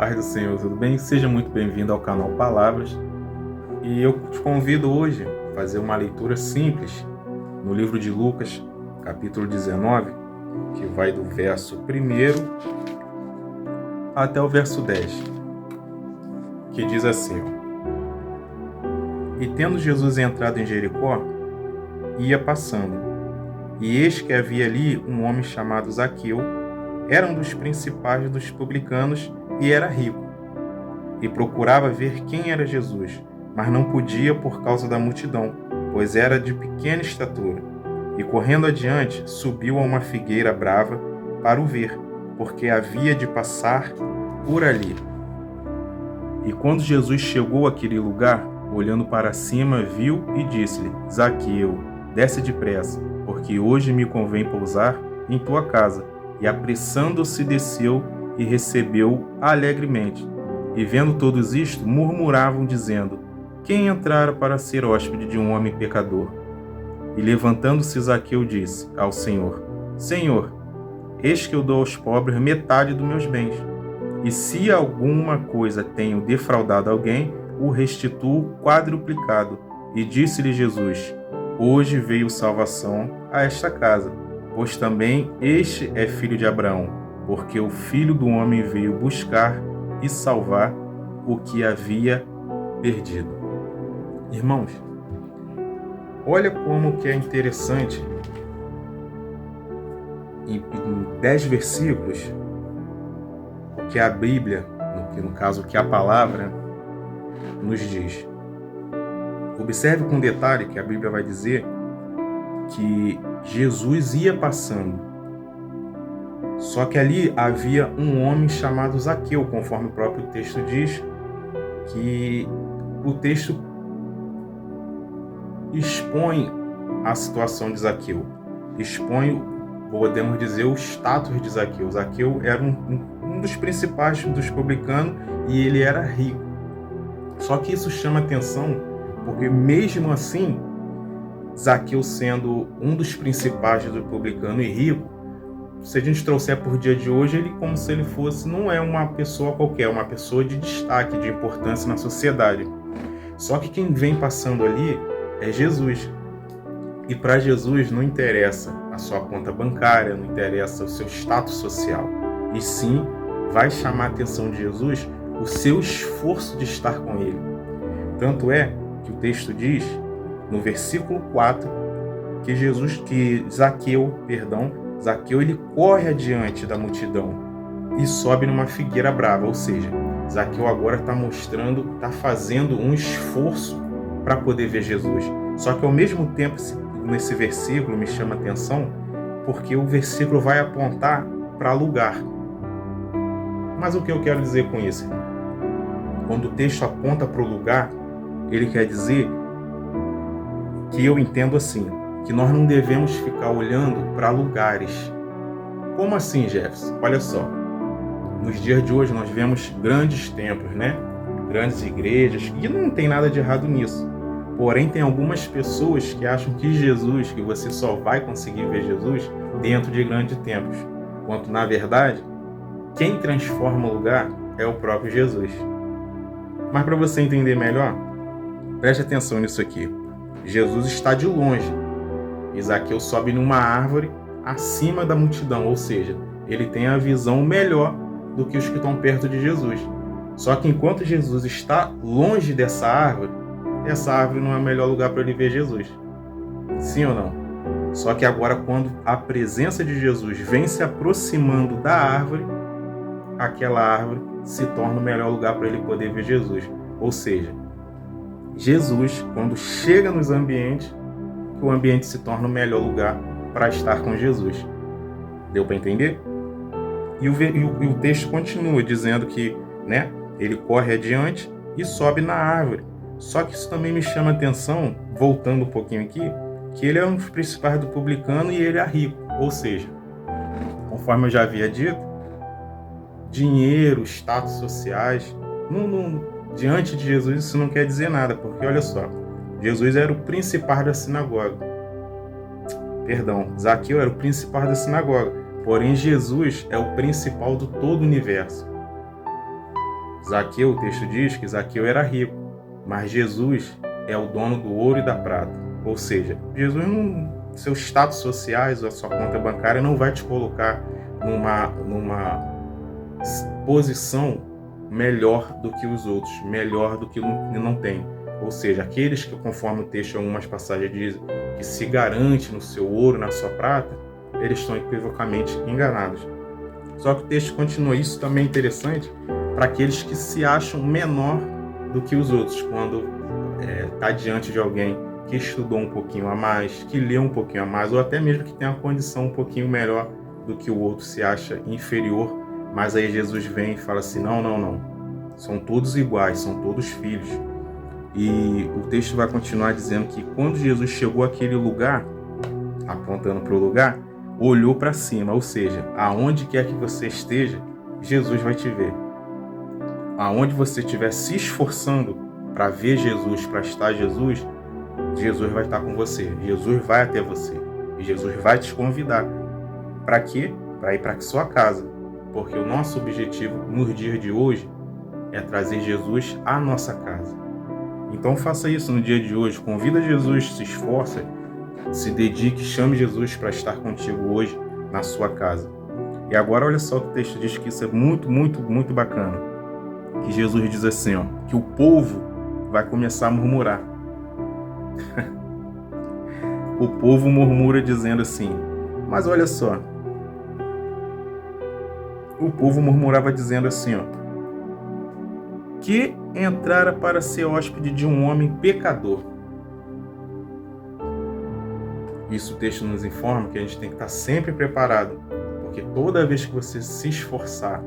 Paz do Senhor, tudo bem? Seja muito bem-vindo ao canal Palavras. E eu te convido hoje a fazer uma leitura simples no livro de Lucas, capítulo 19, que vai do verso 1 até o verso 10, que diz assim: E tendo Jesus entrado em Jericó, ia passando, e eis que havia ali um homem chamado Zaqueu, era um dos principais dos publicanos e era rico, e procurava ver quem era Jesus, mas não podia por causa da multidão, pois era de pequena estatura. E correndo adiante, subiu a uma figueira brava para o ver, porque havia de passar por ali. E quando Jesus chegou àquele lugar, olhando para cima, viu e disse-lhe: Zaqueu, desce depressa, porque hoje me convém pousar em tua casa. E apressando-se desceu e recebeu alegremente. E vendo todos isto, murmuravam, dizendo: Quem entrara para ser hóspede de um homem pecador? E levantando-se Zaqueu disse ao Senhor: Senhor, eis que eu dou aos pobres metade dos meus bens. E se alguma coisa tenho defraudado alguém, o restituo quadruplicado. E disse-lhe Jesus: Hoje veio salvação a esta casa, pois também este é filho de Abraão, porque o Filho do Homem veio buscar e salvar o que havia perdido. Irmãos, olha como que é interessante, em 10 versículos, o que a Bíblia, no caso, o que a palavra nos diz. Observe com detalhe que a Bíblia vai dizer que Jesus ia passando. Só que ali havia um homem chamado Zaqueu, conforme o próprio texto diz, que o texto expõe a situação de Zaqueu, expõe, podemos dizer, o status de Zaqueu. Zaqueu era um dos principais dos publicanos e ele era rico. Só que isso chama atenção, porque mesmo assim, Zaqueu sendo um dos principais do publicano e rico, se a gente trouxer por dia de hoje, ele como se ele fosse, não é uma pessoa qualquer, uma pessoa de destaque, de importância na sociedade. Só que quem vem passando ali é Jesus. E para Jesus não interessa a sua conta bancária, não interessa o seu status social. E sim, vai chamar a atenção de Jesus o seu esforço de estar com ele. Tanto é que o texto diz, no versículo 4, que Zaqueu, ele corre adiante da multidão e sobe numa figueira brava, ou seja, Zaqueu agora está fazendo um esforço para poder ver Jesus. Só que ao mesmo tempo, nesse versículo me chama a atenção, porque o versículo vai apontar para lugar. Mas o que eu quero dizer com isso? Quando o texto aponta para o lugar, ele quer dizer que eu entendo assim, que nós não devemos ficar olhando para lugares. Como assim, Jefferson? Olha só, nos dias de hoje nós vemos grandes templos, né? Grandes igrejas, e não tem nada de errado nisso. Porém, tem algumas pessoas que acham que você só vai conseguir ver Jesus dentro de grandes templos. Quanto, na verdade, quem transforma o lugar é o próprio Jesus. Mas para você entender melhor, preste atenção nisso aqui. Jesus está de longe. Zaqueu sobe numa árvore acima da multidão, ou seja, ele tem a visão melhor do que os que estão perto de Jesus. Só que enquanto Jesus está longe dessa árvore, essa árvore não é o melhor lugar para ele ver Jesus. Sim ou não? Só que agora, quando a presença de Jesus vem se aproximando da árvore, aquela árvore se torna o melhor lugar para ele poder ver Jesus. Ou seja, Jesus, quando chega nos ambientes, o ambiente se torna o melhor lugar para estar com Jesus. Deu para entender? E o texto continua dizendo que, ele corre adiante e sobe na árvore. Só que isso também me chama a atenção, voltando um pouquinho aqui, que ele é um dos principais do publicano e ele é rico. Ou seja, conforme eu já havia dito, dinheiro, status sociais, diante de Jesus isso não quer dizer nada, porque olha só, Jesus era o principal da sinagoga. Zaqueu era o principal da sinagoga. Porém, Jesus é o principal do todo o universo. Zaqueu, o texto diz que Zaqueu era rico, mas Jesus é o dono do ouro e da prata. Ou seja, Jesus, seus status sociais ou a sua conta bancária não vai te colocar numa posição melhor do que os outros, melhor do que não tem. Ou seja, aqueles que, conforme o texto, algumas passagens dizem, que se garante no seu ouro, na sua prata, eles estão equivocamente enganados. Só que o texto continua. Isso também é interessante para aqueles que se acham menor do que os outros, quando está diante de alguém que estudou um pouquinho a mais, que leu um pouquinho a mais, ou até mesmo que tem uma condição um pouquinho melhor do que o outro, se acha inferior, mas aí Jesus vem e fala assim, não, são todos iguais, são todos filhos. E o texto vai continuar dizendo que quando Jesus chegou àquele lugar, apontando para o lugar, olhou para cima, ou seja, aonde quer que você esteja, Jesus vai te ver. Aonde você estiver se esforçando para ver Jesus, para estar Jesus, Jesus vai estar com você. Jesus vai até você. E Jesus vai te convidar. Para quê? Para ir para sua casa. Porque o nosso objetivo nos dias de hoje é trazer Jesus à nossa casa. Então faça isso no dia de hoje. Convida Jesus, se esforça, se dedique, chame Jesus para estar contigo hoje na sua casa. E agora olha só o que o texto diz, que isso é muito, muito, muito bacana. Que Jesus diz assim, que o povo vai começar a murmurar. O povo murmura dizendo assim, mas olha só. O povo murmurava dizendo assim, que entrara para ser hóspede de um homem pecador. Isso o texto nos informa que a gente tem que estar sempre preparado, porque toda vez que você se esforçar,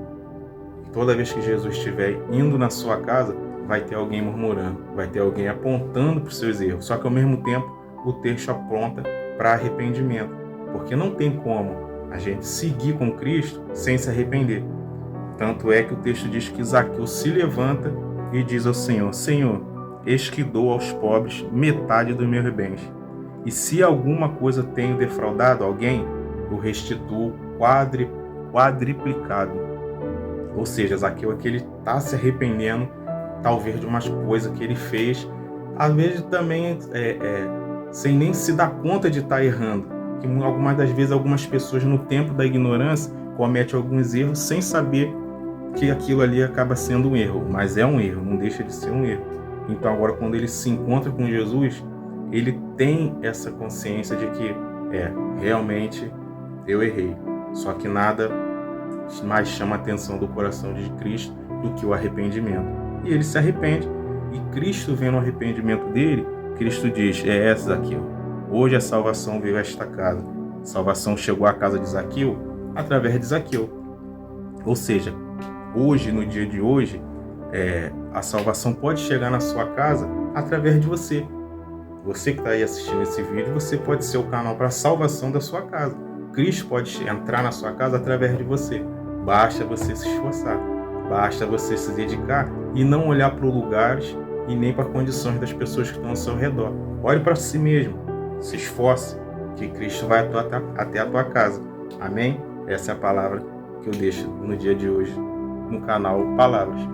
toda vez que Jesus estiver indo na sua casa, vai ter alguém murmurando, vai ter alguém apontando para os seus erros. Só que ao mesmo tempo o texto aponta para arrependimento, porque não tem como a gente seguir com Cristo sem se arrepender. Tanto é que o texto diz que Zaqueu se levanta e diz ao Senhor, Senhor, eis que dou aos pobres metade dos meus bens. E se alguma coisa tenho defraudado alguém, eu restituo quadriplicado. Ou seja, Zaqueu é que ele está se arrependendo, talvez de umas coisas que ele fez, às vezes também sem nem se dar conta de estar errando. Que algumas das vezes algumas pessoas no tempo da ignorância cometem alguns erros sem saber que aquilo ali acaba sendo um erro, mas é um erro, não deixa de ser um erro. Então agora quando ele se encontra com Jesus, ele tem essa consciência de que realmente eu errei. Só que nada mais chama a atenção do coração de Cristo do que o arrependimento. E ele se arrepende, e Cristo vendo o arrependimento dele, Cristo diz, essa aqui, hoje a salvação veio a esta casa. A salvação chegou à casa de Zaqueu através de Zaqueu. Ou seja, hoje, no dia de hoje, a salvação pode chegar na sua casa através de você. Você que está aí assistindo esse vídeo, você pode ser o canal para a salvação da sua casa. Cristo pode entrar na sua casa através de você. Basta você se esforçar. Basta você se dedicar e não olhar para os lugares e nem para as condições das pessoas que estão ao seu redor. Olhe para si mesmo. Se esforce, que Cristo vai até a tua casa. Amém? Essa é a palavra que eu deixo no dia de hoje no canal Palavras.